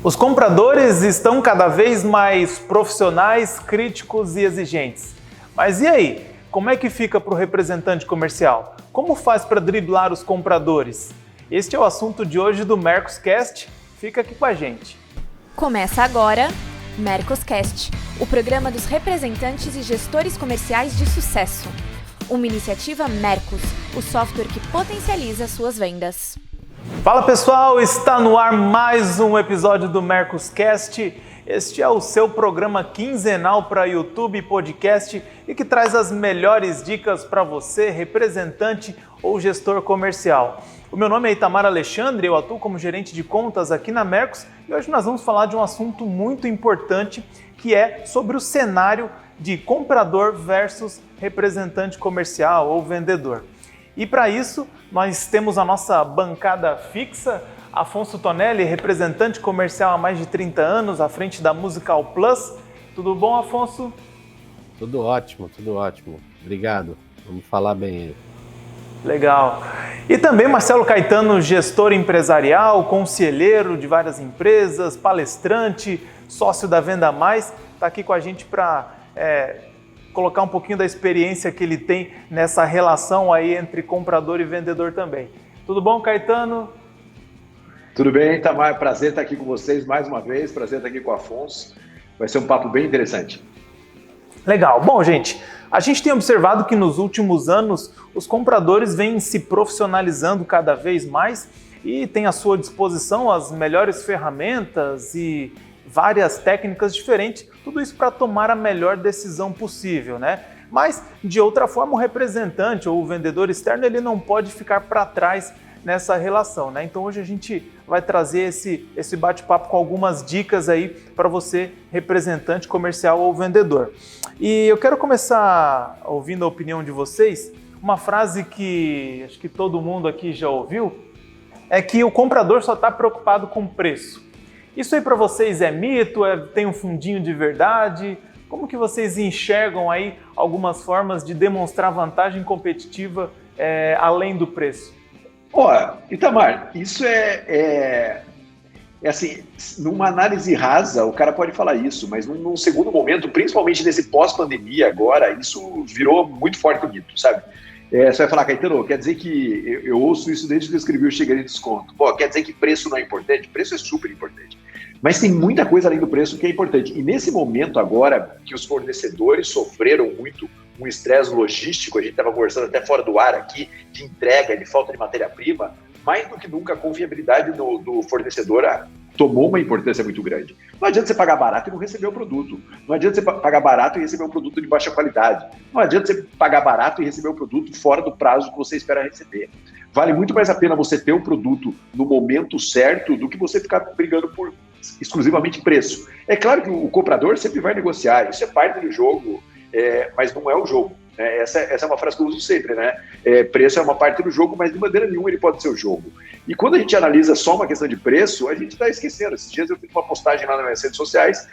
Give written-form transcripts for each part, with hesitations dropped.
Os compradores estão cada vez mais profissionais, críticos e exigentes. Mas e aí? Como é que fica para o representante comercial? Como faz para driblar os compradores? Este é o assunto de hoje do Mercoscast. Fica aqui com a gente. Começa agora Mercoscast, o programa dos representantes e gestores comerciais de sucesso. Uma iniciativa Mercos, o software que potencializa suas vendas. Fala pessoal, está no ar mais um episódio do Mercoscast. Este é o seu programa quinzenal para YouTube e podcast e que traz as melhores dicas para você, representante ou gestor comercial. O meu nome é Itamar Alexandre, eu atuo como gerente de contas aqui na Mercos e hoje nós vamos falar de um assunto muito importante que é sobre o cenário de comprador versus representante comercial ou vendedor. E para isso, nós temos a nossa bancada fixa, Afonso Tonelli, representante comercial há mais de 30 anos, à frente da Musical Plus. Tudo bom, Afonso? Tudo ótimo. Obrigado. Vamos falar bem aí. Legal. E também Marcelo Caetano, gestor empresarial, conselheiro de várias empresas, palestrante, sócio da Venda Mais, está aqui com a gente para colocar um pouquinho da experiência que ele tem nessa relação aí entre comprador e vendedor também. Tudo bom, Caetano? Tudo bem, Itamar? Prazer estar aqui com vocês mais uma vez, prazer estar aqui com o Afonso. Vai ser um papo bem interessante. Legal. Bom, gente, a gente tem observado que nos últimos anos os compradores vêm se profissionalizando cada vez mais e têm à sua disposição as melhores ferramentas e várias técnicas diferentes, tudo isso para tomar a melhor decisão possível, né? Mas, de outra forma, o representante ou o vendedor externo ele não pode ficar para trás nessa relação, né? Então hoje a gente vai trazer esse bate-papo com algumas dicas aí para você, representante comercial ou vendedor. E eu quero começar ouvindo a opinião de vocês. Uma frase que acho que todo mundo aqui já ouviu é que o comprador só está preocupado com o preço. Isso aí para vocês é mito? Tem um fundinho de verdade? Como que vocês enxergam aí algumas formas de demonstrar vantagem competitiva além do preço? Olha, Itamar, isso é assim, numa análise rasa, o cara pode falar isso, mas num segundo momento, principalmente nesse pós-pandemia agora, isso virou muito forte o mito, sabe? Você vai falar, Caetano, quer dizer que eu ouço isso desde que eu escrevi o Chega de Desconto. Pô, quer dizer que preço não é importante? Preço é super importante. Mas tem muita coisa além do preço que é importante. E nesse momento agora, que os fornecedores sofreram muito um estresse logístico, a gente estava conversando até fora do ar aqui, de entrega, de falta de matéria-prima, mais do que nunca a confiabilidade do fornecedor tomou uma importância muito grande. Não adianta você pagar barato e não receber o produto. Não adianta você pagar barato e receber um produto de baixa qualidade. Não adianta você pagar barato e receber o produto fora do prazo que você espera receber. Vale muito mais a pena você ter o produto no momento certo do que você ficar brigando por exclusivamente preço. É claro que o comprador sempre vai negociar, isso é parte do jogo, mas não é o jogo. Essa é uma frase que eu uso sempre, né? Preço é uma parte do jogo, mas de maneira nenhuma ele pode ser o jogo. E quando a gente analisa só uma questão de preço, a gente está esquecendo. Esses dias eu fiz uma postagem lá nas minhas redes sociais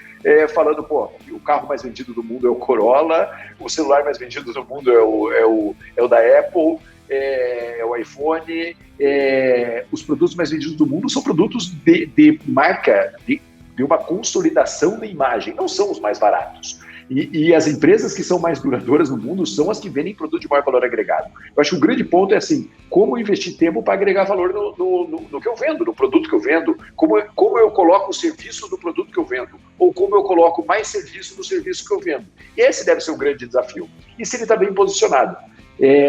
falando, o carro mais vendido do mundo é o Corolla, o celular mais vendido do mundo é o da Apple, é o iPhone, os produtos mais vendidos do mundo são produtos de marca, de uma consolidação da imagem, não são os mais baratos. E as empresas que são mais duradouras no mundo são as que vendem produto de maior valor agregado. Eu acho que o grande ponto é assim, como investir tempo para agregar valor no que eu vendo, no produto que eu vendo, como eu coloco o serviço do produto que eu vendo, ou como eu coloco mais serviço no serviço que eu vendo. Esse deve ser o grande desafio. E se ele está bem posicionado?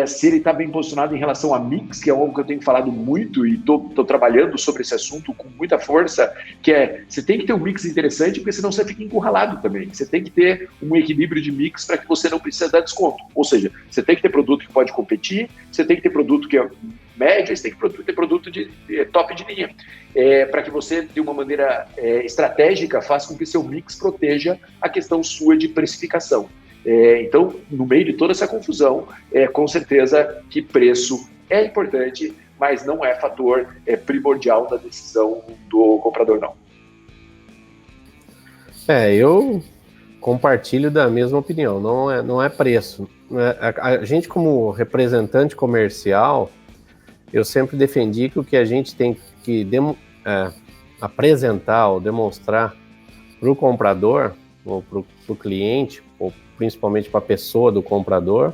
Se ele está bem posicionado em relação a mix, que é algo que eu tenho falado muito e estou trabalhando sobre esse assunto com muita força, que você tem que ter um mix interessante, porque senão você fica encurralado também. Você tem que ter um equilíbrio de mix para que você não precise dar desconto. Ou seja, você tem que ter produto que pode competir, você tem que ter produto que é médio, você tem que ter produto de top de linha. Para que você, de uma maneira estratégica, faça com que seu mix proteja a questão sua de precificação. Então, no meio de toda essa confusão, com certeza que preço é importante, mas não é fator primordial na decisão do comprador, não. Eu compartilho da mesma opinião, não é preço. A gente, como representante comercial, eu sempre defendi que o que a gente tem que apresentar ou demonstrar para o comprador, ou para o cliente, ou principalmente para a pessoa do comprador,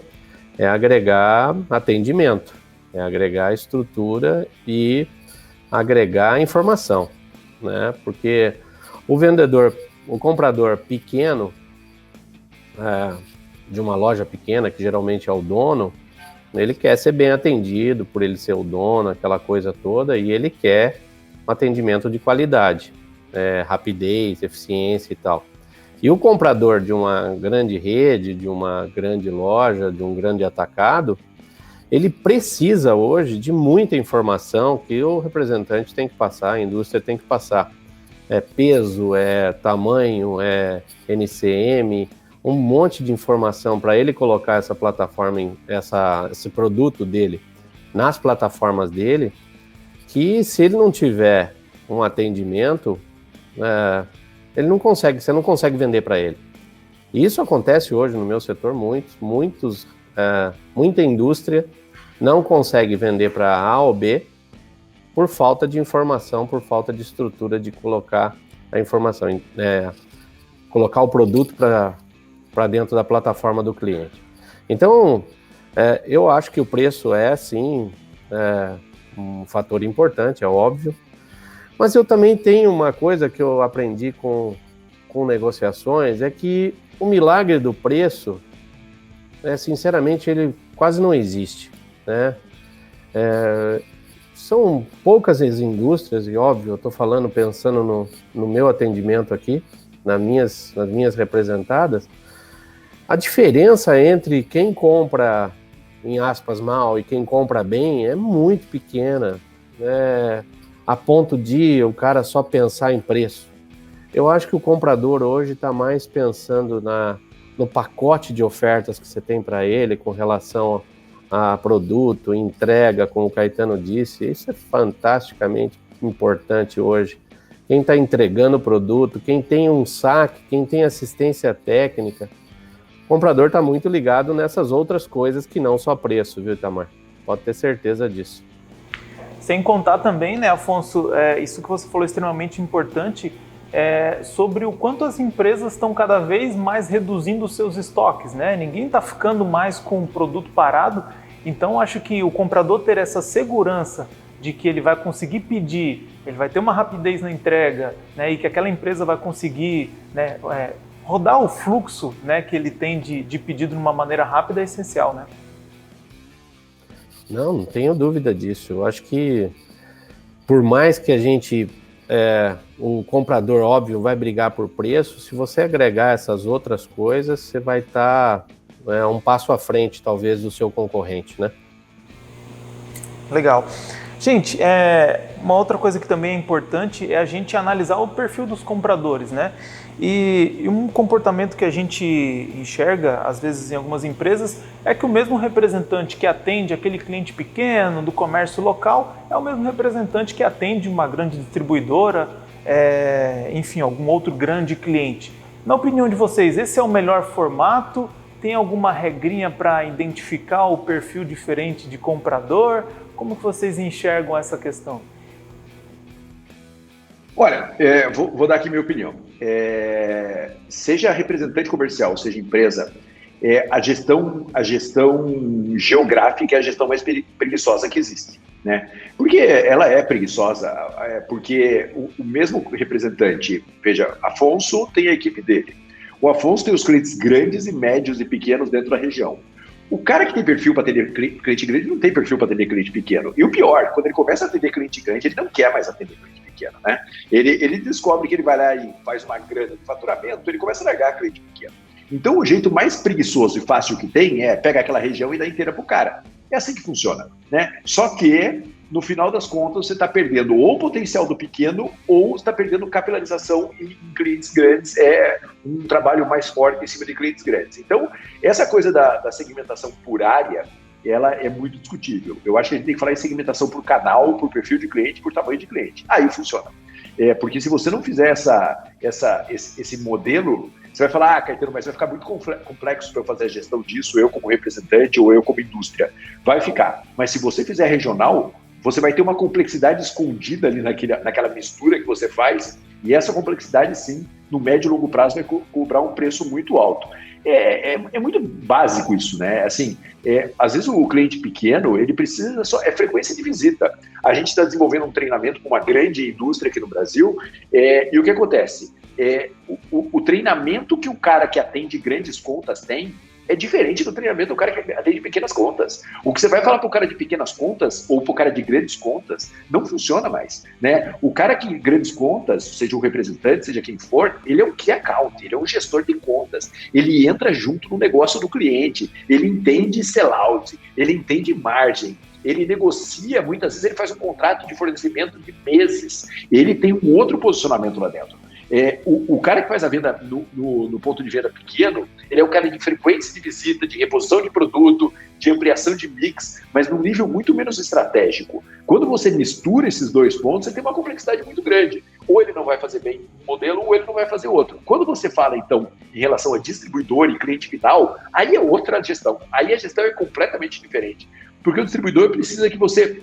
é agregar atendimento, é agregar estrutura e agregar informação, né? Porque o comprador pequeno, de uma loja pequena, que geralmente é o dono, ele quer ser bem atendido por ele ser o dono, aquela coisa toda, e ele quer um atendimento de qualidade, rapidez, eficiência e tal. E o comprador de uma grande rede, de uma grande loja, de um grande atacado, ele precisa hoje de muita informação que o representante tem que passar, a indústria tem que passar. É peso, é tamanho, é NCM, um monte de informação para ele colocar essa plataforma, esse produto dele nas plataformas dele, que se ele não tiver um atendimento, você não consegue vender para ele. E isso acontece hoje no meu setor, muita indústria não consegue vender para A ou B por falta de informação, por falta de estrutura de colocar a informação, colocar o produto para dentro da plataforma do cliente. Então, eu acho que o preço é, sim, um fator importante, é óbvio, mas eu também tenho uma coisa que eu aprendi com negociações, é que o milagre do preço, sinceramente, ele quase não existe, né? São poucas as indústrias, e óbvio, eu estou falando, pensando no meu atendimento aqui, nas minhas representadas, a diferença entre quem compra, em aspas, mal e quem compra bem é muito pequena, a ponto de o cara só pensar em preço. Eu acho que o comprador hoje está mais pensando no pacote de ofertas que você tem para ele com relação a produto, entrega, como o Caetano disse. Isso é fantasticamente importante hoje. Quem está entregando o produto, quem tem um saque, quem tem assistência técnica, o comprador está muito ligado nessas outras coisas que não só preço, viu, Itamar? Pode ter certeza disso. Sem contar também, né, Afonso, isso que você falou é extremamente importante, sobre o quanto as empresas estão cada vez mais reduzindo os seus estoques, né? Ninguém está ficando mais com o produto parado, então acho que o comprador ter essa segurança de que ele vai conseguir pedir, ele vai ter uma rapidez na entrega, né, e que aquela empresa vai conseguir, né, rodar o fluxo, né, que ele tem de pedido de uma maneira rápida é essencial, né? Não tenho dúvida disso. Eu acho que por mais que a gente, o comprador, óbvio, vai brigar por preço, se você agregar essas outras coisas, você vai estar um passo à frente, talvez, do seu concorrente, né? Legal. Gente, uma outra coisa que também é importante é a gente analisar o perfil dos compradores, né? E um comportamento que a gente enxerga, às vezes, em algumas empresas, é que o mesmo representante que atende aquele cliente pequeno do comércio local é o mesmo representante que atende uma grande distribuidora, enfim, algum outro grande cliente. Na opinião de vocês, esse é o melhor formato? Tem alguma regrinha para identificar o perfil diferente de comprador? Como que vocês enxergam essa questão? Olha, vou dar aqui minha opinião. Seja representante comercial, seja empresa, a gestão geográfica é a gestão mais preguiçosa que existe, né? Porque ela é preguiçosa, porque o mesmo representante, veja, Afonso tem a equipe dele. O Afonso tem os clientes grandes e médios e pequenos dentro da região. O cara que tem perfil para atender cliente grande não tem perfil para atender cliente pequeno. E o pior, quando ele começa a atender cliente grande, ele não quer mais atender cliente pequeno, né? Ele descobre que ele vai lá e faz uma grana de faturamento, ele começa a largar cliente pequeno. Então o jeito mais preguiçoso e fácil que tem é pegar aquela região e dar inteira pro cara. É assim que funciona, né? Só que, no final das contas, você está perdendo ou o potencial do pequeno ou está perdendo capilarização em clientes grandes, um trabalho mais forte em cima de clientes grandes. Então, essa coisa da segmentação por área, ela é muito discutível. Eu acho que a gente tem que falar em segmentação por canal, por perfil de cliente, por tamanho de cliente. Aí funciona. Porque se você não fizer esse modelo, você vai falar, Caetano, mas vai ficar muito complexo para eu fazer a gestão disso, eu como representante ou eu como indústria. Vai ficar. Mas se você fizer regional, você vai ter uma complexidade escondida ali naquela mistura que você faz, e essa complexidade, sim, no médio e longo prazo vai cobrar um preço muito alto. É muito básico isso, né? Assim, às vezes o cliente pequeno, ele precisa só, frequência de visita. A gente está desenvolvendo um treinamento com uma grande indústria aqui no Brasil, e o que acontece? O treinamento que o cara que atende grandes contas tem é diferente do treinamento do cara que atende pequenas contas. O que você vai falar para o cara de pequenas contas ou para o cara de grandes contas não funciona mais, né? O cara que grandes contas, seja um representante, seja quem for, ele é um key account, ele é um gestor de contas. Ele entra junto no negócio do cliente, ele entende sellout, ele entende margem, ele negocia, muitas vezes ele faz um contrato de fornecimento de meses, ele tem um outro posicionamento lá dentro. O cara que faz a venda no ponto de venda pequeno, ele é um cara de frequência de visita, de reposição de produto, de ampliação de mix, mas num nível muito menos estratégico. Quando você mistura esses dois pontos, você tem uma complexidade muito grande. Ou ele não vai fazer bem um modelo, ou ele não vai fazer outro. Quando você fala, então, em relação a distribuidor e cliente final, aí é outra gestão. Aí a gestão é completamente diferente. Porque o distribuidor precisa que você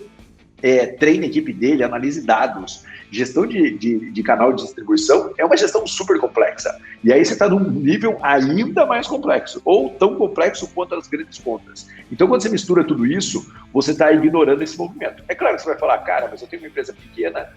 treine a equipe dele, analise dados. Gestão de canal de distribuição é uma gestão super complexa. E aí você está num nível ainda mais complexo, ou tão complexo quanto as grandes contas. Então, quando você mistura tudo isso, você está ignorando esse movimento. É claro que você vai falar, cara, mas eu tenho uma empresa pequena,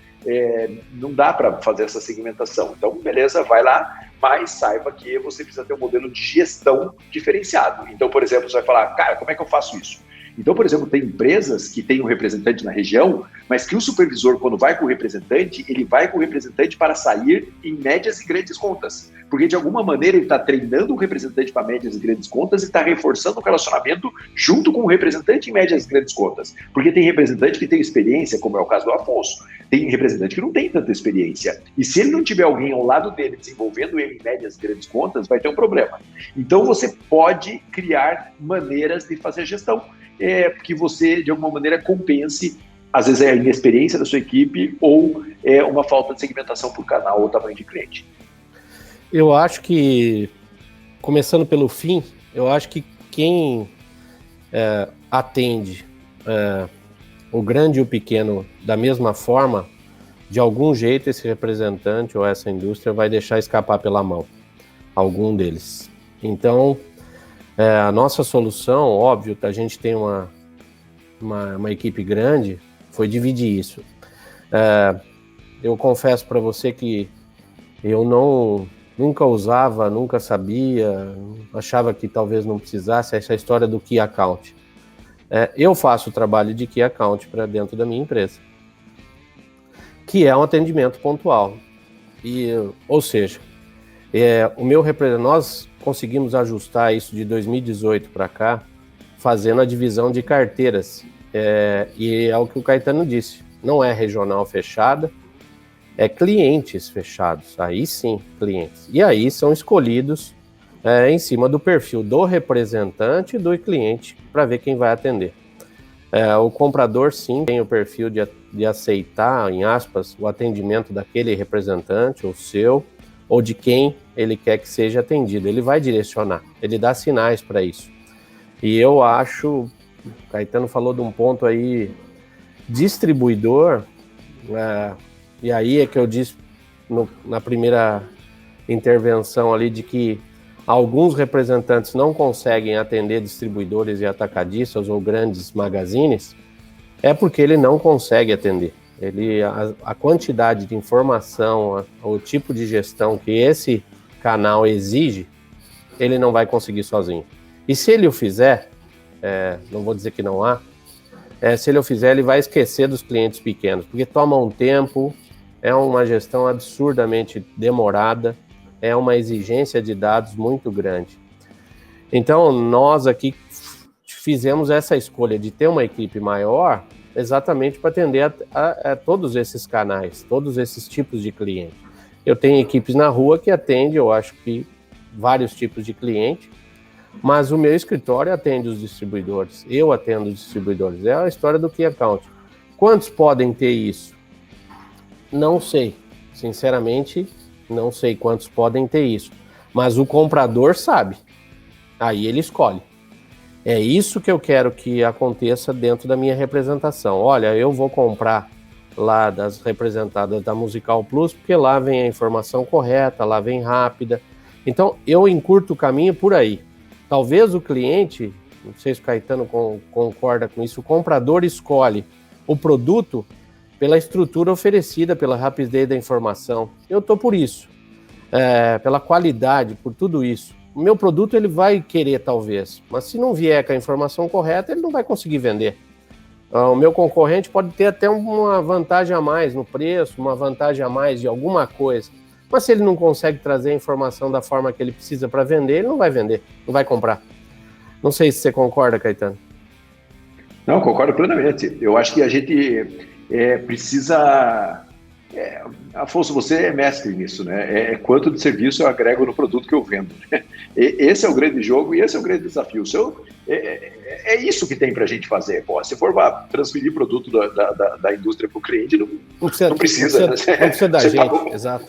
não dá para fazer essa segmentação. Então, beleza, vai lá, mas saiba que você precisa ter um modelo de gestão diferenciado. Então, por exemplo, você vai falar, cara, como é que eu faço isso? Então, por exemplo, tem empresas que têm um representante na região, mas que o supervisor, quando vai com o representante, ele vai com o representante para sair em médias e grandes contas. Porque, de alguma maneira, ele está treinando o representante para médias e grandes contas e está reforçando o relacionamento junto com o representante em médias e grandes contas. Porque tem representante que tem experiência, como é o caso do Afonso. Tem representante que não tem tanta experiência. E se ele não tiver alguém ao lado dele desenvolvendo ele em médias e grandes contas, vai ter um problema. Então, você pode criar maneiras de fazer gestão. Que você, de alguma maneira, compense, às vezes é a inexperiência da sua equipe ou uma falta de segmentação por canal ou tamanho de cliente. Eu acho que, começando pelo fim, eu acho que quem atende o grande e o pequeno da mesma forma, de algum jeito esse representante ou essa indústria vai deixar escapar pela mão algum deles. Então, a nossa solução, óbvio, que a gente tem uma equipe grande, foi dividir isso. Eu confesso para você que eu nunca usava, nunca sabia, achava que talvez não precisasse, essa história do Key Account. Eu faço o trabalho de Key Account para dentro da minha empresa, que é um atendimento pontual. Ou seja, nós conseguimos ajustar isso de 2018 para cá, fazendo a divisão de carteiras. E é o que o Caetano disse, não é regional fechada, é clientes fechados, aí sim, clientes. E aí são escolhidos em cima do perfil do representante e do cliente para ver quem vai atender. O comprador, sim, tem o perfil de aceitar, em aspas, o atendimento daquele representante, ou seu, ou de quem ele quer que seja atendido. Ele vai direcionar, ele dá sinais para isso. E eu acho, o Caetano falou de um ponto aí, distribuidor, e aí é que eu disse na primeira intervenção ali de que alguns representantes não conseguem atender distribuidores e atacadistas ou grandes magazines, é porque ele não consegue atender. A quantidade de informação, o tipo de gestão que esse canal exige, ele não vai conseguir sozinho. E se ele o fizer, não vou dizer que não há, se ele o fizer, ele vai esquecer dos clientes pequenos, porque toma um tempo, é uma gestão absurdamente demorada, é uma exigência de dados muito grande. Então, nós aqui fizemos essa escolha de ter uma equipe maior, exatamente para atender a todos esses canais, todos esses tipos de cliente. Eu tenho equipes na rua que atendem, eu acho que vários tipos de cliente, mas o meu escritório atende os distribuidores, eu atendo os distribuidores. É a história do Key Account. Quantos podem ter isso? Não sei, sinceramente, não sei quantos podem ter isso, mas o comprador sabe, aí ele escolhe. É isso que eu quero que aconteça dentro da minha representação. Olha, eu vou comprar lá das representadas da Musical Plus, porque lá vem a informação correta, lá vem rápida. Então, eu encurto o caminho por aí. Talvez o cliente, não sei se o Caetano concorda com isso, o comprador escolhe o produto pela estrutura oferecida, pela rapidez da informação. Eu estou por isso, pela qualidade, por tudo isso. O meu produto ele vai querer talvez, mas se não vier com a informação correta, ele não vai conseguir vender. O meu concorrente pode ter até uma vantagem a mais no preço, uma vantagem a mais de alguma coisa, mas se ele não consegue trazer a informação da forma que ele precisa para vender, ele não vai vender, não vai comprar. Não sei se você concorda, Caetano. Não, concordo plenamente. Eu acho que a gente precisa... Afonso, você é mestre nisso, né? Quanto de serviço eu agrego no produto que eu vendo. Esse é o grande jogo e esse é o grande desafio. É isso que tem para a gente fazer. Pô, se for transferir produto da indústria para o cliente, não precisa. Não precisa da gente, exato.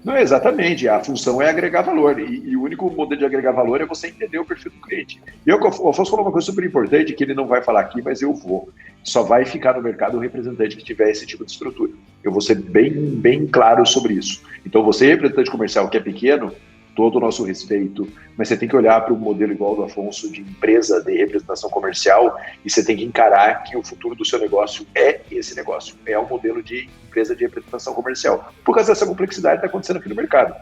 Não, exatamente, a função é agregar valor, e o único modelo de agregar valor é você entender o perfil do cliente. E o Afonso falou uma coisa super importante, que ele não vai falar aqui, mas eu vou. Só vai ficar no mercado o representante que tiver esse tipo de estrutura. Eu vou ser bem claro sobre isso. Então, você, representante comercial que é pequeno, todo o nosso respeito, mas você tem que olhar para o modelo igual do Afonso de empresa de representação comercial e você tem que encarar que o futuro do seu negócio é esse negócio, é um modelo de empresa de representação comercial, por causa dessa complexidade que está acontecendo aqui no mercado.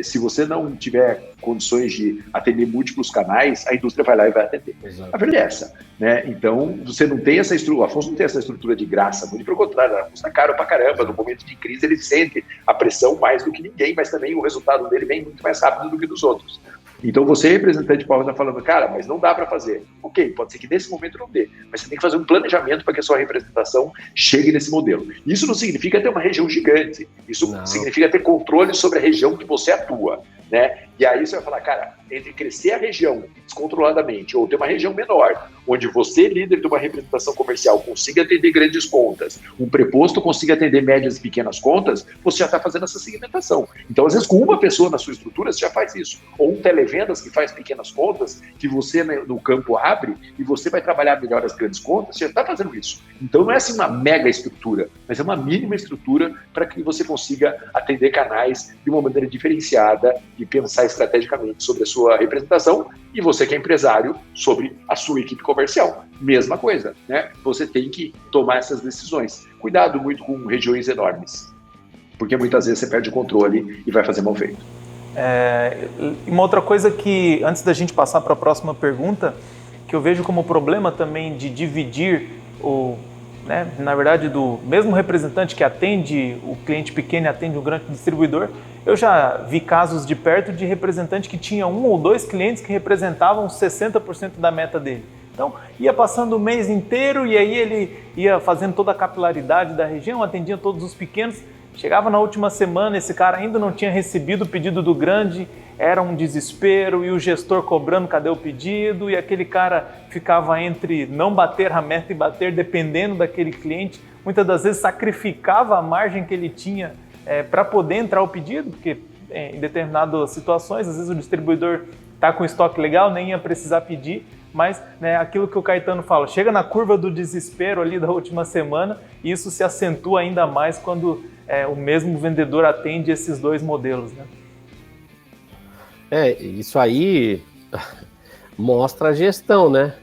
Se você não tiver condições de atender múltiplos canais, a indústria vai lá e vai atender. Exato. A verdade é essa, né? Então, você não tem essa estrutura, o Afonso não tem essa estrutura de graça, muito pelo contrário, ela custa caro pra caramba, no momento de crise ele sente a pressão mais do que ninguém, mas também o resultado dele vem muito mais rápido do que dos outros. Então, você, representante, pode estar falando, cara, mas não dá para fazer. Ok, pode ser que nesse momento não dê, mas você tem que fazer um planejamento para que a sua representação chegue nesse modelo. Isso não significa ter uma região gigante, isso significa ter controle sobre a região que você atua, né? E aí você vai falar, cara, entre crescer a região descontroladamente ou ter uma região menor, onde você, líder de uma representação comercial, consiga atender grandes contas, um preposto consiga atender médias e pequenas contas, você já está fazendo essa segmentação. Então, às vezes, com uma pessoa na sua estrutura, você já faz isso. Ou um televendas que faz pequenas contas, que você no campo abre e você vai trabalhar melhor as grandes contas, você já está fazendo isso. Então, não é assim uma mega estrutura, mas é uma mínima estrutura para que você consiga atender canais de uma maneira diferenciada e pensar estrategicamente sobre a sua representação, e você que é empresário, sobre a sua equipe comercial. Mesma coisa, né? Você tem que tomar essas decisões. Cuidado muito com regiões enormes, porque muitas vezes você perde o controle e vai fazer mal feito. Uma outra coisa que, antes da gente passar para a próxima pergunta, que eu vejo como problema também de dividir na verdade, do mesmo representante que atende o cliente pequeno e atende o grande distribuidor, eu já vi casos de perto de representante que tinha 1 ou 2 clientes que representavam 60% da meta dele. Então, ia passando o mês inteiro e aí ele ia fazendo toda a capilaridade da região, atendia todos os pequenos. Chegava na última semana, esse cara ainda não tinha recebido o pedido do grande, era um desespero, e o gestor cobrando cadê o pedido, e aquele cara ficava entre não bater a meta e bater, dependendo daquele cliente. Muitas das vezes sacrificava a margem que ele tinha para poder entrar o pedido, porque em determinadas situações, às vezes o distribuidor está com estoque legal, nem ia precisar pedir, mas aquilo que o Caetano fala, chega na curva do desespero ali da última semana, e isso se acentua ainda mais quando o mesmo vendedor atende esses 2 modelos, né? Isso aí mostra a gestão, né?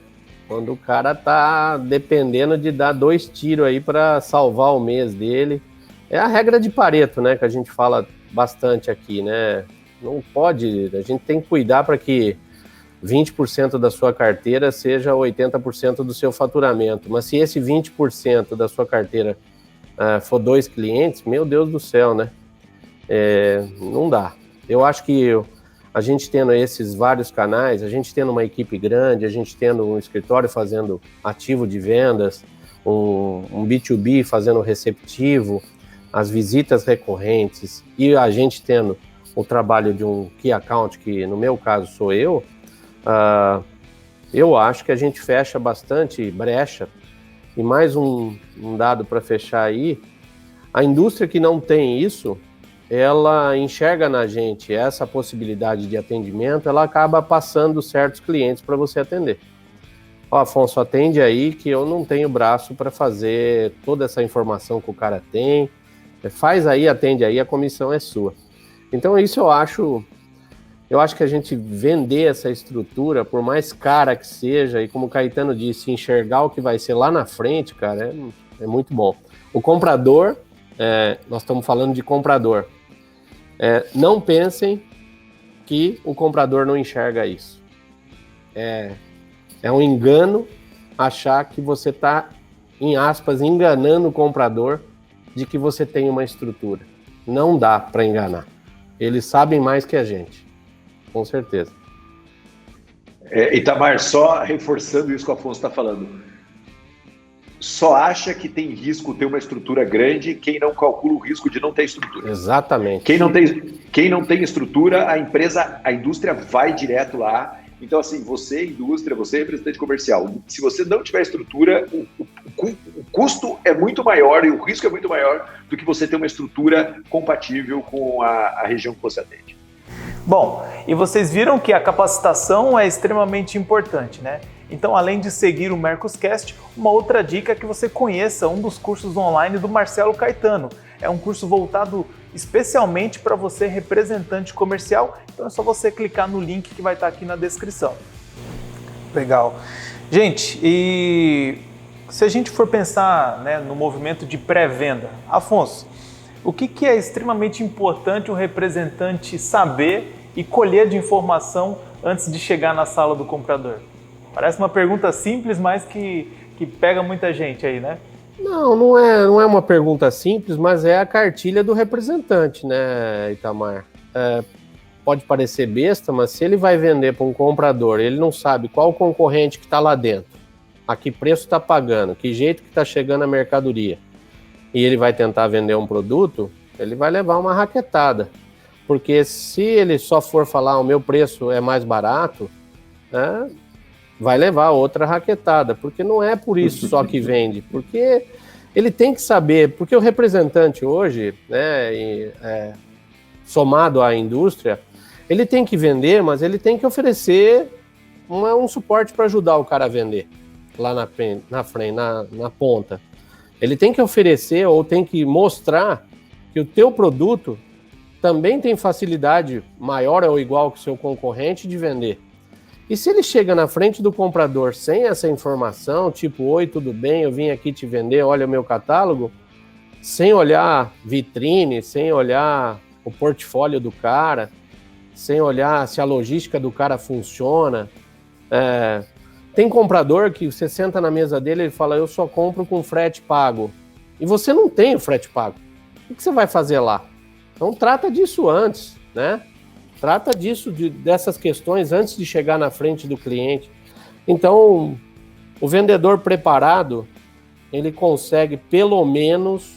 Quando o cara tá dependendo de dar 2 tiros aí para salvar o mês dele. É a regra de Pareto, né? Que a gente fala bastante aqui, né? Não pode, a gente tem que cuidar para que 20% da sua carteira seja 80% do seu faturamento. Mas se esse 20% da sua carteira for 2 clientes, meu Deus do céu, né? Não dá. Eu acho que a gente tendo esses vários canais, a gente tendo uma equipe grande, a gente tendo um escritório fazendo ativo de vendas, um B2B fazendo receptivo, as visitas recorrentes, e a gente tendo o trabalho de um Key Account, que no meu caso sou eu acho que a gente fecha bastante brecha. E mais um dado para fechar aí, a indústria que não tem isso, ela enxerga na gente essa possibilidade de atendimento, ela acaba passando certos clientes para você atender. Afonso, atende aí que eu não tenho braço para fazer toda essa informação que o cara tem. Faz aí, atende aí, a comissão é sua. Então isso eu acho que a gente vender essa estrutura, por mais cara que seja, e como o Caetano disse, enxergar o que vai ser lá na frente, cara, é muito bom. O comprador, nós estamos falando de comprador, não pensem que o comprador não enxerga isso. É um engano achar que você está, em aspas, enganando o comprador de que você tem uma estrutura. Não dá para enganar. Eles sabem mais que a gente, com certeza. Itamar, só reforçando isso que o Afonso está falando, só acha que tem risco ter uma estrutura grande quem não calcula o risco de não ter estrutura. Exatamente. Quem não tem estrutura, a indústria vai direto lá. Então, assim, você, indústria, você, representante comercial, se você não tiver estrutura, o custo é muito maior e o risco é muito maior do que você ter uma estrutura compatível com a região que você atende. Bom, e vocês viram que a capacitação é extremamente importante, né? Então, além de seguir o Mercoscast, uma outra dica é que você conheça um dos cursos online do Marcelo Caetano. É um curso voltado especialmente para você, representante comercial. Então é só você clicar no link que vai estar aqui na descrição. Legal. Gente, e se a gente for pensar, né, no movimento de pré-venda, Afonso, o que é extremamente importante um representante saber e colher de informação antes de chegar na sala do comprador? Parece uma pergunta simples, mas que pega muita gente aí, né? Não é uma pergunta simples, mas é a cartilha do representante, né, Itamar? Pode parecer besta, mas se ele vai vender para um comprador, ele não sabe qual concorrente que está lá dentro, a que preço está pagando, que jeito que está chegando a mercadoria, e ele vai tentar vender um produto, ele vai levar uma raquetada. Porque se ele só for falar o meu preço é mais barato, vai levar outra raquetada, porque não é por isso só que vende, porque ele tem que saber, porque o representante hoje, né, somado à indústria, ele tem que vender, mas ele tem que oferecer um suporte para ajudar o cara a vender, lá na frente, na ponta. Ele tem que oferecer ou tem que mostrar que o teu produto também tem facilidade maior ou igual que o seu concorrente de vender. E se ele chega na frente do comprador sem essa informação, tipo, oi, tudo bem, eu vim aqui te vender, olha o meu catálogo, sem olhar vitrine, sem olhar o portfólio do cara, sem olhar se a logística do cara funciona. Tem comprador que você senta na mesa dele e ele fala, eu só compro com frete pago. E você não tem o frete pago. O que você vai fazer lá? Então trata disso antes, né? Trata dessas questões antes de chegar na frente do cliente. Então, o vendedor preparado, ele consegue, pelo menos,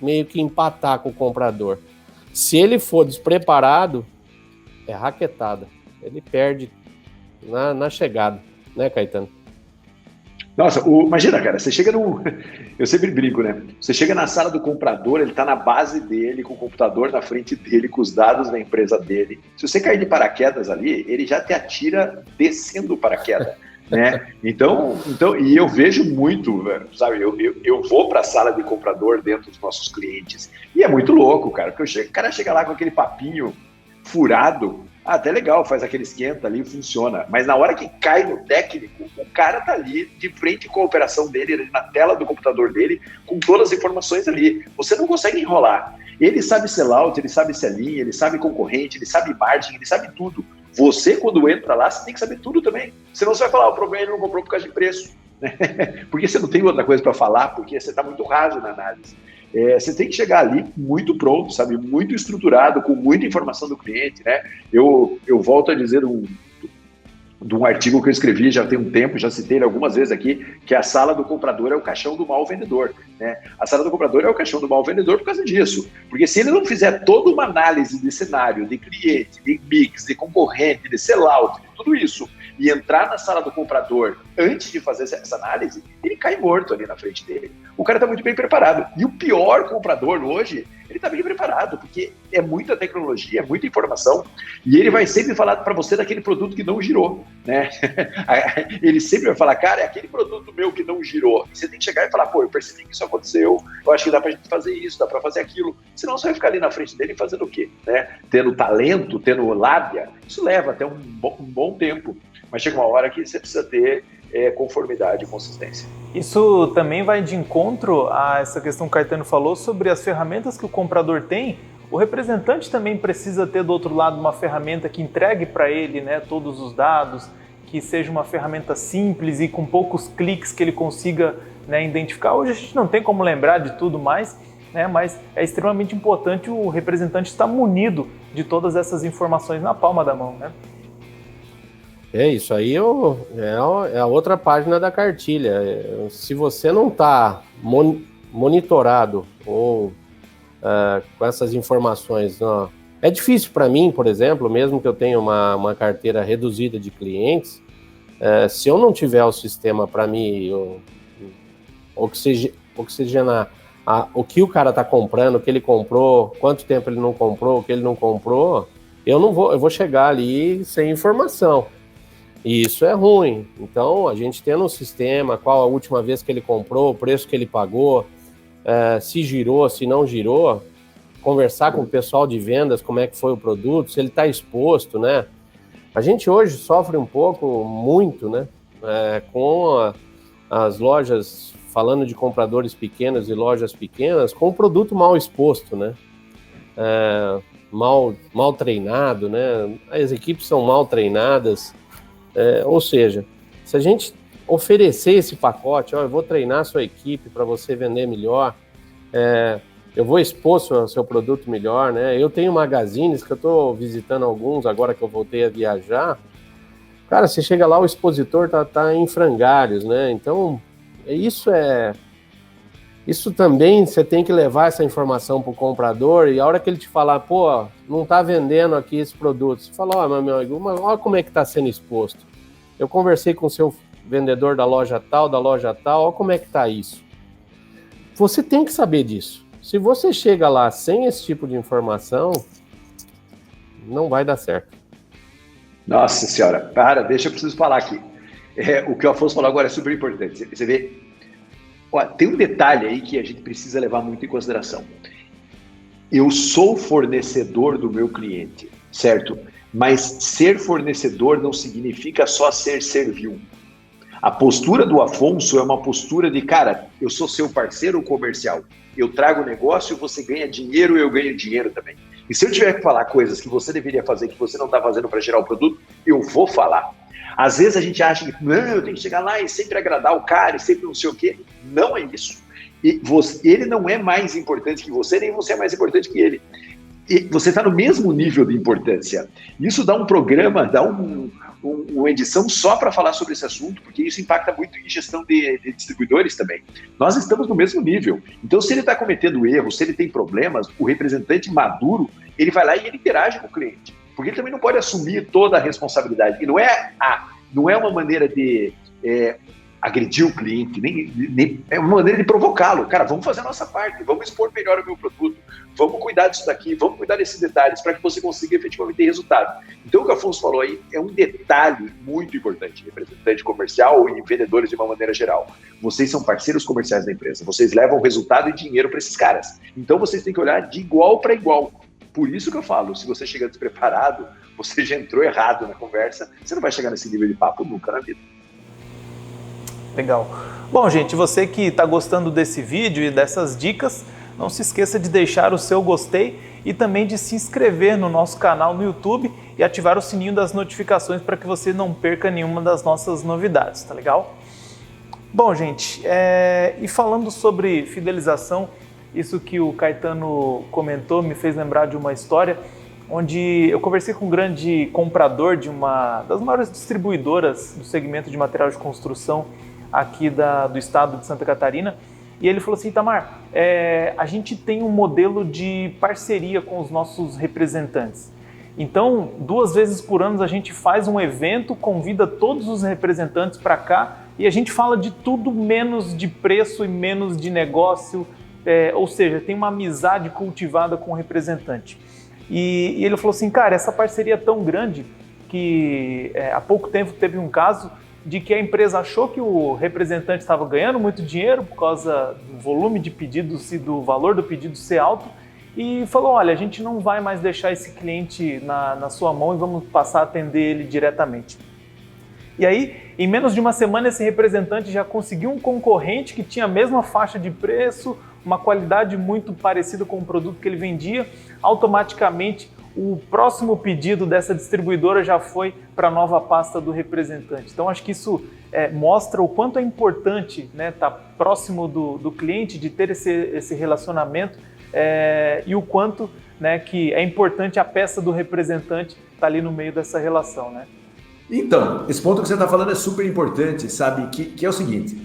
meio que empatar com o comprador. Se ele for despreparado, é raquetada. Ele perde na chegada, né, Caetano? Nossa, imagina, cara, você chega eu sempre brinco, né? Você chega na sala do comprador, ele tá na base dele, com o computador na frente dele, com os dados da empresa dele. Se você cair de paraquedas ali, ele já te atira descendo o paraquedas, né? Então, e eu vejo muito, sabe? Eu vou pra sala de comprador dentro dos nossos clientes, e é muito louco, cara, porque o cara chega lá com aquele papinho furado, até legal, faz aquele esquenta ali, funciona. Mas na hora que cai no técnico, o cara tá ali, de frente com a operação dele, ali na tela do computador dele, com todas as informações ali. Você não consegue enrolar. Ele sabe sellout, ele sabe sell-in, ele sabe concorrente, ele sabe margem, ele sabe tudo. Você, quando entra lá, você tem que saber tudo também. Senão você vai falar, o problema é ele não comprou por causa de preço. Porque você não tem outra coisa para falar, porque você tá muito raso na análise. Você tem que chegar ali muito pronto, sabe, muito estruturado, com muita informação do cliente, né? Eu volto a dizer de um artigo que eu escrevi já tem um tempo, já citei ele algumas vezes aqui, que a sala do comprador é o caixão do mau vendedor, né? A sala do comprador é o caixão do mau vendedor por causa disso, porque se ele não fizer toda uma análise de cenário, de cliente, de mix, de concorrente, de sellout, de tudo isso, e entrar na sala do comprador antes de fazer essa análise, ele cai morto ali na frente dele. o cara está muito bem preparado. E o pior comprador hoje, ele está bem preparado, porque é muita tecnologia, é muita informação, e ele vai sempre falar para você daquele produto que não girou, né? Ele sempre vai falar, cara, é aquele produto meu que não girou. E você tem que chegar e falar, pô, eu percebi que isso aconteceu, eu acho que dá para a gente fazer isso, dá para fazer aquilo. Senão você vai ficar ali na frente dele fazendo o quê? Né? Tendo talento, tendo lábia, isso leva até um bom tempo. Mas chega uma hora que você precisa ter conformidade e consistência. Isso também vai de encontro a essa questão que o Caetano falou sobre as ferramentas que o comprador tem. O representante também precisa ter do outro lado uma ferramenta que entregue para ele, né, todos os dados, que seja uma ferramenta simples e com poucos cliques que ele consiga, né, identificar. Hoje a gente não tem como lembrar de tudo mais, né, mas é extremamente importante o representante estar munido de todas essas informações na palma da mão, né? Isso aí é a outra página da cartilha. Se você não está monitorado ou com essas informações, não, é difícil para mim, por exemplo, mesmo que eu tenha uma carteira reduzida de clientes, se eu não tiver o sistema para me oxigenar o que o cara está comprando, o que ele comprou, quanto tempo ele não comprou, o que ele não comprou, eu vou chegar ali sem informação. E isso é ruim. Então, a gente tendo um sistema, qual a última vez que ele comprou, o preço que ele pagou, se girou, se não girou, conversar com o pessoal de vendas, como é que foi o produto, se ele está exposto, né? A gente hoje sofre muito, né? Com as lojas, falando de compradores pequenos e lojas pequenas, com o produto mal exposto, né? Mal treinado, né? As equipes são mal treinadas. Ou seja, se a gente oferecer esse pacote, eu vou treinar a sua equipe para você vender melhor, eu vou expor seu produto melhor, né? Eu tenho magazines que eu estou visitando alguns agora que eu voltei a viajar. Cara, você chega lá, o expositor tá em frangalhos, né? Então, isso também você tem que levar essa informação para o comprador e a hora que ele te falar, pô, não está vendendo aqui esse produto, você fala, meu amigo, mas olha como é que está sendo exposto. Eu conversei com o seu vendedor da loja tal, olha como é que está isso. Você tem que saber disso. Se você chega lá sem esse tipo de informação, não vai dar certo. Nossa senhora, deixa eu preciso falar aqui. O que o Afonso falou agora é super importante. Você vê, tem um detalhe aí que a gente precisa levar muito em consideração. Eu sou fornecedor do meu cliente, certo? Mas ser fornecedor não significa só ser servil. A postura do Afonso é uma postura de, cara, eu sou seu parceiro comercial. Eu trago negócio, você ganha dinheiro, eu ganho dinheiro também. E se eu tiver que falar coisas que você deveria fazer, que você não está fazendo para gerar o produto, eu vou falar. Às vezes a gente acha que, não, eu tenho que chegar lá e sempre agradar o cara, e sempre não sei o quê. Não é isso. Ele não é mais importante que você, nem você é mais importante que ele. E você está no mesmo nível de importância. Isso dá um programa, dá uma edição só para falar sobre esse assunto, porque isso impacta muito em gestão de distribuidores também. Nós estamos no mesmo nível. Então, se ele está cometendo erros, se ele tem problemas, o representante maduro, ele vai lá e ele interage com o cliente. Porque ele também não pode assumir toda a responsabilidade. E não é uma maneira de agredir o cliente, nem é uma maneira de provocá-lo. Cara, vamos fazer a nossa parte, vamos expor melhor o meu produto, vamos cuidar disso daqui, vamos cuidar desses detalhes para que você consiga efetivamente ter resultado. Então, o que o Afonso falou aí é um detalhe muito importante, representante comercial e vendedores de uma maneira geral. Vocês são parceiros comerciais da empresa, vocês levam resultado e dinheiro para esses caras. Então, vocês têm que olhar de igual para igual. Por isso que eu falo, se você chega despreparado, você já entrou errado na conversa, você não vai chegar nesse nível de papo nunca na vida. Legal. Bom, gente, você que está gostando desse vídeo e dessas dicas, não se esqueça de deixar o seu gostei e também de se inscrever no nosso canal no YouTube e ativar o sininho das notificações para que você não perca nenhuma das nossas novidades, tá legal? Bom, gente, e falando sobre fidelização, isso que o Caetano comentou me fez lembrar de uma história onde eu conversei com um grande comprador de uma das maiores distribuidoras do segmento de material de construção aqui do estado de Santa Catarina, e ele falou assim, Itamar, a gente tem um modelo de parceria com os nossos representantes. Então, 2 vezes por ano a gente faz um evento, convida todos os representantes para cá e a gente fala de tudo menos de preço e menos de negócio, ou seja, tem uma amizade cultivada com o representante. E ele falou assim, cara, essa parceria é tão grande que há pouco tempo teve um caso de que a empresa achou que o representante estava ganhando muito dinheiro por causa do volume de pedidos e do valor do pedido ser alto, e falou, olha, a gente não vai mais deixar esse cliente na sua mão e vamos passar a atender ele diretamente. E aí, em menos de uma semana, esse representante já conseguiu um concorrente que tinha a mesma faixa de preço, uma qualidade muito parecida com o produto que ele vendia. Automaticamente, o próximo pedido dessa distribuidora já foi para a nova pasta do representante. Então, acho que isso mostra o quanto é importante, né, estar próximo do cliente, de ter esse relacionamento, e o quanto, né, que é importante a peça do representante estar ali no meio dessa relação, né? Então, esse ponto que você está falando é super importante, sabe? Que é o seguinte,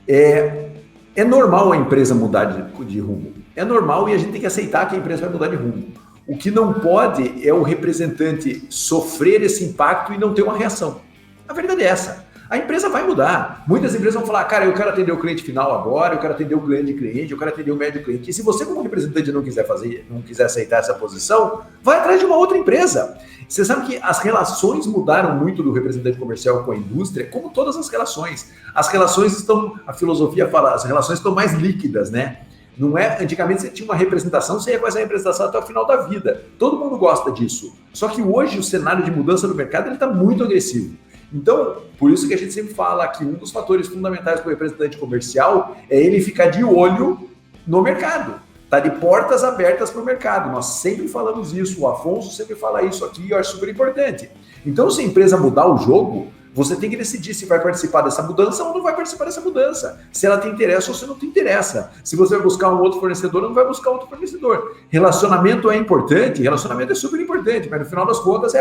é normal a empresa mudar de rumo. É normal e a gente tem que aceitar que a empresa vai mudar de rumo. O que não pode é o representante sofrer esse impacto e não ter uma reação. A verdade é essa. A empresa vai mudar. Muitas empresas vão falar, cara, eu quero atender o cliente final agora, eu quero atender o grande cliente, eu quero atender o médio cliente. E se você como representante não quiser aceitar essa posição, vai atrás de uma outra empresa. Você sabe que as relações mudaram muito do representante comercial com a indústria, como todas as relações. As relações estão, a filosofia fala, as relações estão mais líquidas, né? Não é, antigamente você tinha uma representação, você ia com essa representação até o final da vida. Todo mundo gosta disso. Só que hoje o cenário de mudança do mercado está muito agressivo. Então, por isso que a gente sempre fala que um dos fatores fundamentais para o representante comercial é ele ficar de olho no mercado. Tá de portas abertas para o mercado. Nós sempre falamos isso, o Afonso sempre fala isso aqui e eu acho super importante. Então, se a empresa mudar o jogo, você tem que decidir se vai participar dessa mudança ou não vai participar dessa mudança. Se ela te interessa ou se não te interessa. Se você vai buscar um outro fornecedor ou não vai buscar outro fornecedor. Relacionamento é importante, relacionamento é super importante, mas no final das contas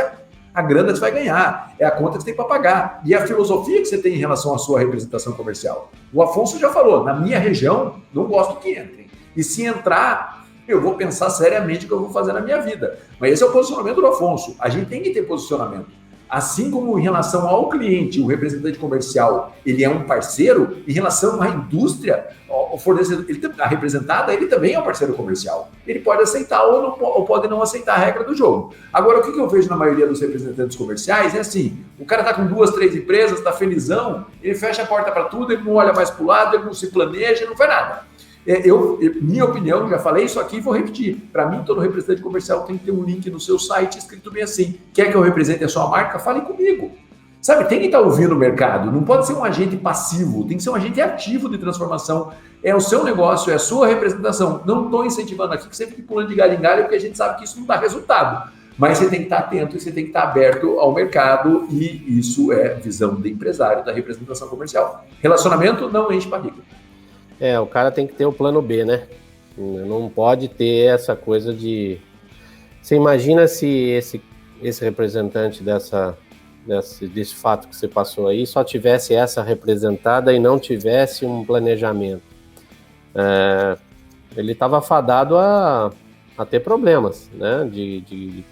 a grana que você vai ganhar, é a conta que você tem para pagar. E a filosofia que você tem em relação à sua representação comercial. O Afonso já falou, na minha região, não gosto que entrem. E se entrar, eu vou pensar seriamente o que eu vou fazer na minha vida. Mas esse é o posicionamento do Afonso. A gente tem que ter posicionamento. Assim como em relação ao cliente, o representante comercial, ele é um parceiro, em relação à indústria, o fornecedor, a representada, ele também é um parceiro comercial. Ele pode aceitar ou pode não aceitar a regra do jogo. Agora, o que eu vejo na maioria dos representantes comerciais é assim, o cara está com 2, 3 empresas, está felizão, ele fecha a porta para tudo, ele não olha mais para o lado, ele não se planeja, ele não faz nada. Minha opinião, já falei isso aqui e vou repetir. Para mim, todo representante comercial tem que ter um link no seu site escrito bem assim. Quer que eu represente a sua marca? Fale comigo. Sabe, tem que estar ouvindo o mercado. Não pode ser um agente passivo, tem que ser um agente ativo de transformação. É o seu negócio, é a sua representação. Não estou incentivando aqui que você fique pulando de galho em galho, porque a gente sabe que isso não dá resultado. Mas você tem que estar atento e você tem que estar aberto ao mercado e isso é visão de empresário, da representação comercial. Relacionamento não enche barriga. O cara tem que ter o plano B, né? Não pode ter essa coisa de... Você imagina se esse representante desse fato que você passou aí só tivesse essa representada e não tivesse um planejamento. Ele estava fadado a ter problemas, né? De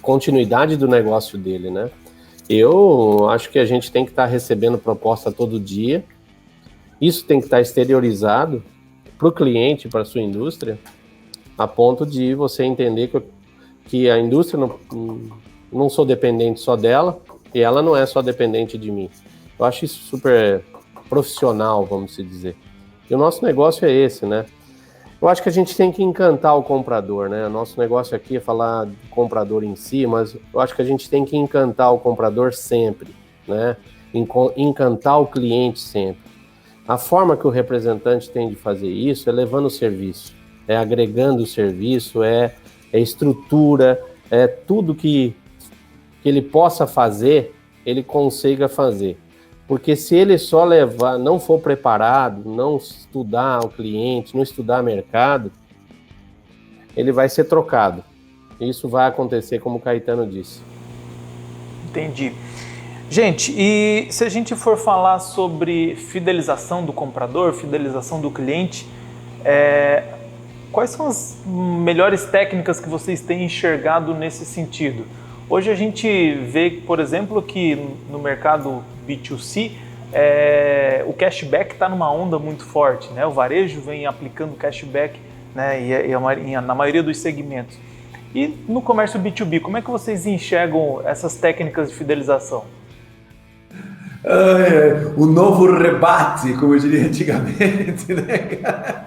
continuidade do negócio dele, né? Eu acho que a gente tem que estar recebendo proposta todo dia. Isso tem que estar exteriorizado para o cliente, para a sua indústria, a ponto de você entender que a indústria não sou dependente só dela e ela não é só dependente de mim. Eu acho isso super profissional, vamos dizer. E o nosso negócio é esse, né? Eu acho que a gente tem que encantar o comprador, né? O nosso negócio aqui é falar do comprador em si, mas eu acho que a gente tem que encantar o comprador sempre, né? Encantar o cliente sempre. A forma que o representante tem de fazer isso é levando o serviço, é agregando o serviço, é estrutura, é tudo que ele possa fazer, ele consiga fazer. Porque se ele só levar, não for preparado, não estudar o cliente, não estudar mercado, ele vai ser trocado. Isso vai acontecer, como o Caetano disse. Entendi. Gente, e se a gente for falar sobre fidelização do comprador, fidelização do cliente, quais são as melhores técnicas que vocês têm enxergado nesse sentido? Hoje a gente vê, por exemplo, que no mercado B2C, o cashback está numa onda muito forte, né? O varejo vem aplicando cashback, né? Na maioria dos segmentos. E no comércio B2B, como é que vocês enxergam essas técnicas de fidelização? O novo rebate, como eu diria antigamente, né, cara?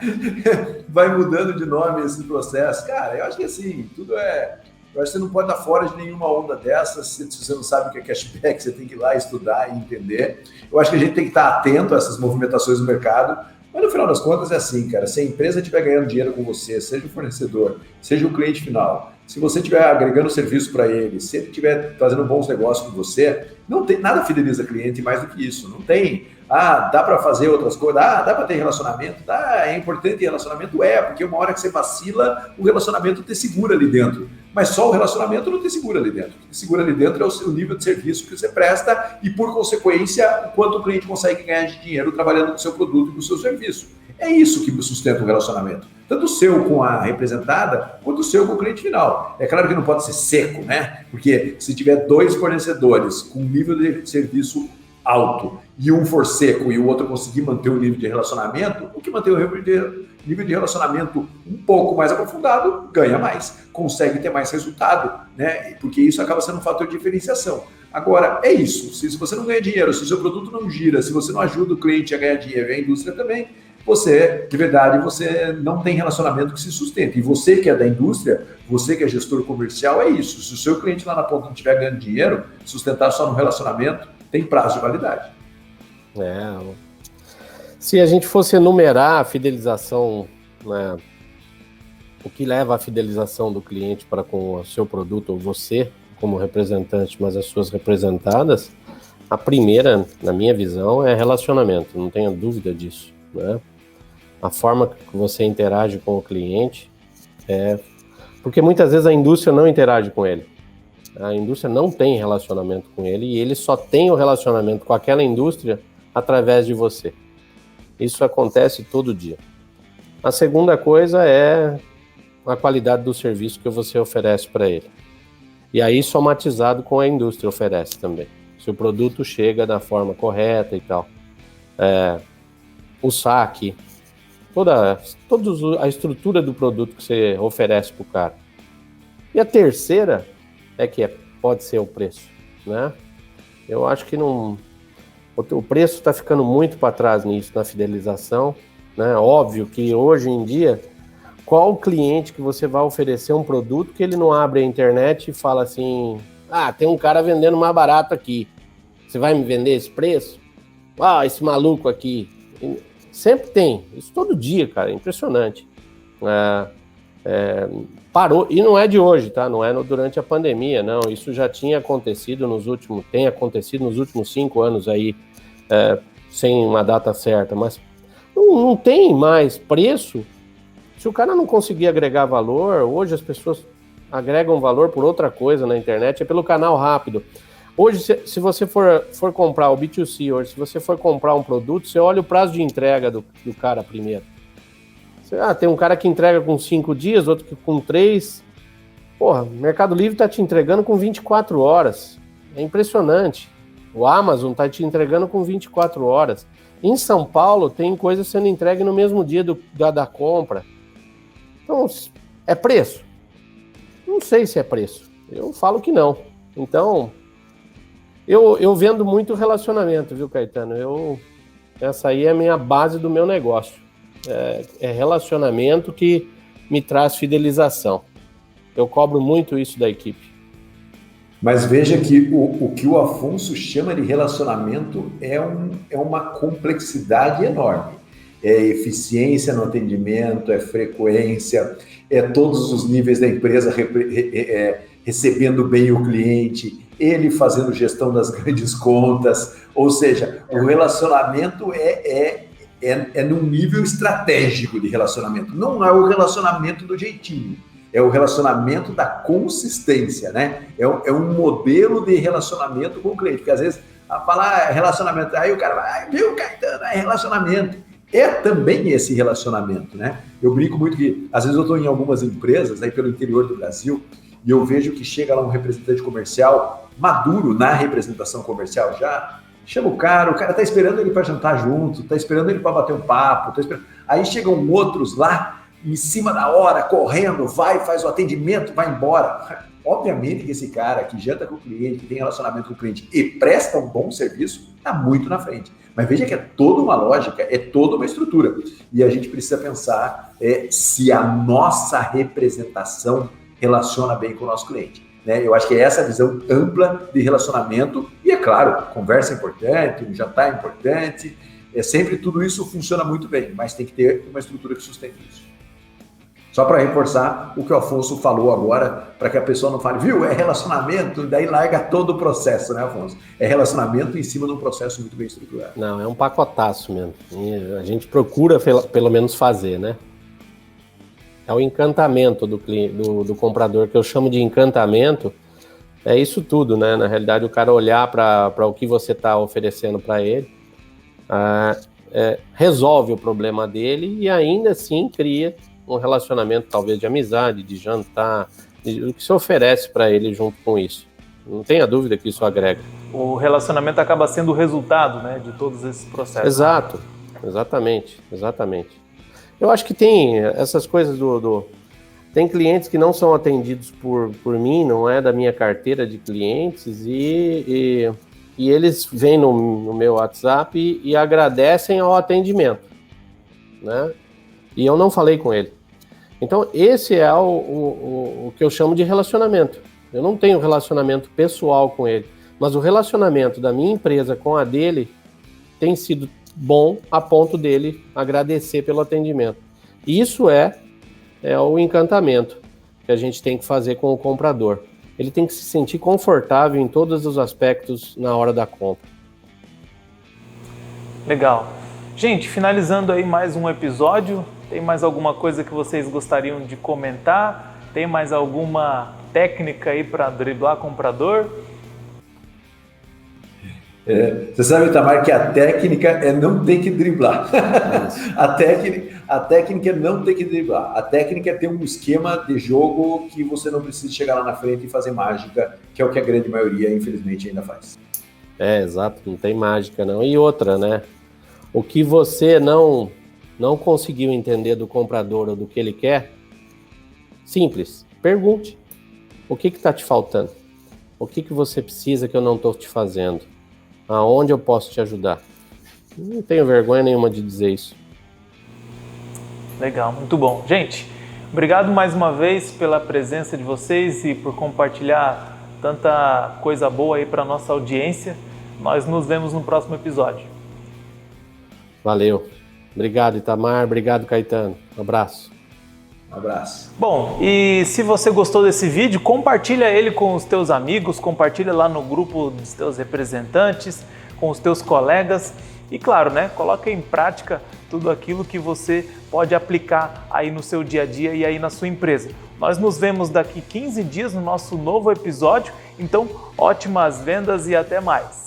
Vai mudando de nome esse processo. Cara, eu acho que assim, eu acho que você não pode estar fora de nenhuma onda dessas. Se você não sabe o que é cashback, você tem que ir lá estudar e entender. Eu acho que a gente tem que estar atento a essas movimentações do mercado. Mas no final das contas é assim, cara, se a empresa estiver ganhando dinheiro com você, seja o fornecedor, seja o cliente final, se você estiver agregando serviço para ele, se ele estiver fazendo bons negócios com você, não tem nada fideliza cliente mais do que isso. Não tem, dá para fazer outras coisas, dá para ter relacionamento, é importante ter relacionamento, porque uma hora que você vacila, o relacionamento te segura ali dentro. Mas só o relacionamento não te segura ali dentro. O que te segura ali dentro é o nível de serviço que você presta e, por consequência, o quanto o cliente consegue ganhar de dinheiro trabalhando com o seu produto e com o seu serviço. É isso que sustenta o relacionamento. Tanto o seu com a representada, quanto o seu com o cliente final. É claro que não pode ser seco, né? Porque se tiver 2 fornecedores com nível de serviço alto e um for seco e o outro conseguir manter o nível de relacionamento, o que mantém o nível de relacionamento um pouco mais aprofundado ganha mais, consegue ter mais resultado, né? Porque isso acaba sendo um fator de diferenciação. Agora, é isso. Se você não ganha dinheiro, se o seu produto não gira, se você não ajuda o cliente a ganhar dinheiro e a indústria também, de verdade, você não tem relacionamento que se sustente. E você que é da indústria, você que é gestor comercial, é isso. Se o seu cliente lá na ponta não estiver ganhando dinheiro, sustentar só no relacionamento, tem prazo de validade. Se a gente fosse enumerar a fidelização, né, o que leva à fidelização do cliente para com o seu produto, ou você como representante, mas as suas representadas, a primeira, na minha visão, é relacionamento, não tenha dúvida disso, né? A forma que você interage com o cliente porque muitas vezes a indústria não interage com ele. A indústria não tem relacionamento com ele e ele só tem o relacionamento com aquela indústria através de você. Isso acontece todo dia. A segunda coisa é a qualidade do serviço que você oferece para ele. E aí somatizado com a indústria oferece também. Se o produto chega da forma correta e tal. O saque, toda a estrutura do produto que você oferece para o cara. E a terceira pode ser o preço, né? Eu acho que o preço está ficando muito para trás nisso, na fidelização, né? Óbvio que hoje em dia, qual cliente que você vai oferecer um produto que ele não abre a internet e fala assim, tem um cara vendendo mais barato aqui, você vai me vender esse preço? Esse maluco aqui. Sempre tem, isso todo dia, cara, é impressionante. Parou, e não é de hoje, tá? Não é durante a pandemia, não. Isso já tinha acontecido tem acontecido nos últimos 5 anos aí, sem uma data certa, mas não tem mais preço. Se o cara não conseguir agregar valor, hoje as pessoas agregam valor por outra coisa na internet, é pelo canal rápido. Hoje, se você for comprar o B2C, hoje, se você for comprar um produto, você olha o prazo de entrega do cara primeiro. Tem um cara que entrega com 5 dias, outro que com 3. Porra, o Mercado Livre está te entregando com 24 horas. É impressionante. O Amazon está te entregando com 24 horas. Em São Paulo, tem coisa sendo entregue no mesmo dia da compra. Então, é preço? Não sei se é preço. Eu falo que não. Então, eu vendo muito relacionamento, viu, Caetano? Essa aí é a minha base do meu negócio. É relacionamento que me traz fidelização. Eu cobro muito isso da equipe. Mas veja que o que o Afonso chama de relacionamento é uma complexidade enorme. É eficiência no atendimento, é frequência, é todos os níveis da empresa recebendo bem o cliente, ele fazendo gestão das grandes contas, ou seja, o relacionamento é num nível estratégico de relacionamento, não é o relacionamento do jeitinho, é o relacionamento da consistência, né? É um modelo de relacionamento com o cliente, porque às vezes, falar relacionamento, aí o cara vai, viu, Caetano, é relacionamento. É também esse relacionamento, né? Eu brinco muito que, às vezes eu estou em algumas empresas, aí pelo interior do Brasil, e eu vejo que chega lá um representante comercial maduro na representação comercial, já chama o cara tá esperando ele para jantar junto, tá esperando ele para bater um papo, aí chegam outros lá, em cima da hora, correndo, vai, faz o atendimento, vai embora. Obviamente que esse cara que janta com o cliente, que tem relacionamento com o cliente e presta um bom serviço, está muito na frente. Mas veja que é toda uma lógica, é toda uma estrutura. E a gente precisa pensar se a nossa representação relaciona bem com o nosso cliente. Né? Eu acho que é essa visão ampla de relacionamento. E é claro, conversa é importante, um jantar é importante. Sempre tudo isso funciona muito bem, mas tem que ter uma estrutura que sustente isso. Só para reforçar o que o Afonso falou agora, para que a pessoa não fale, viu, é relacionamento, daí larga todo o processo, né, Afonso? É relacionamento em cima de um processo muito bem estruturado. Não, é um pacotaço mesmo. E a gente procura, pelo menos, fazer, né? É o encantamento do comprador, que eu chamo de encantamento, é isso tudo, né? Na realidade, o cara olhar para o que você está oferecendo para ele, resolve o problema dele e ainda assim cria um relacionamento talvez de amizade, de jantar, o que se oferece para ele junto com isso. Não tenha dúvida que isso agrega. O relacionamento acaba sendo o resultado, né, de todos esses processos. Exato, exatamente. Eu acho que tem essas coisas Tem clientes que não são atendidos por mim, não é da minha carteira de clientes, e eles vêm no meu WhatsApp e agradecem ao atendimento, né? E eu não falei com ele. Então, esse é o que eu chamo de relacionamento. Eu não tenho relacionamento pessoal com ele, mas o relacionamento da minha empresa com a dele tem sido bom a ponto dele agradecer pelo atendimento. Isso é o encantamento que a gente tem que fazer com o comprador. Ele tem que se sentir confortável em todos os aspectos na hora da compra. Legal. Gente, finalizando aí mais um episódio, tem mais alguma coisa que vocês gostariam de comentar? Tem mais alguma técnica aí para driblar comprador? Você sabe, Itamar, que a técnica é não ter que driblar. A técnica é não ter que driblar. A técnica é ter um esquema de jogo que você não precisa chegar lá na frente e fazer mágica, que é o que a grande maioria, infelizmente, ainda faz. Exato, não tem mágica não. E outra, né? O que você não conseguiu entender do comprador ou do que ele quer, simples, pergunte. O que está te faltando? O que você precisa que eu não estou te fazendo? Aonde eu posso te ajudar? Não tenho vergonha nenhuma de dizer isso. Legal, muito bom. Gente, obrigado mais uma vez pela presença de vocês e por compartilhar tanta coisa boa aí para a nossa audiência. Nós nos vemos no próximo episódio. Valeu. Obrigado, Itamar. Obrigado, Caetano. Um abraço. Um abraço. Bom, e se você gostou desse vídeo, compartilha ele com os teus amigos, compartilha lá no grupo dos teus representantes, com os teus colegas e, claro, né, coloca em prática tudo aquilo que você pode aplicar aí no seu dia a dia e aí na sua empresa. Nós nos vemos daqui 15 dias no nosso novo episódio, então ótimas vendas e até mais!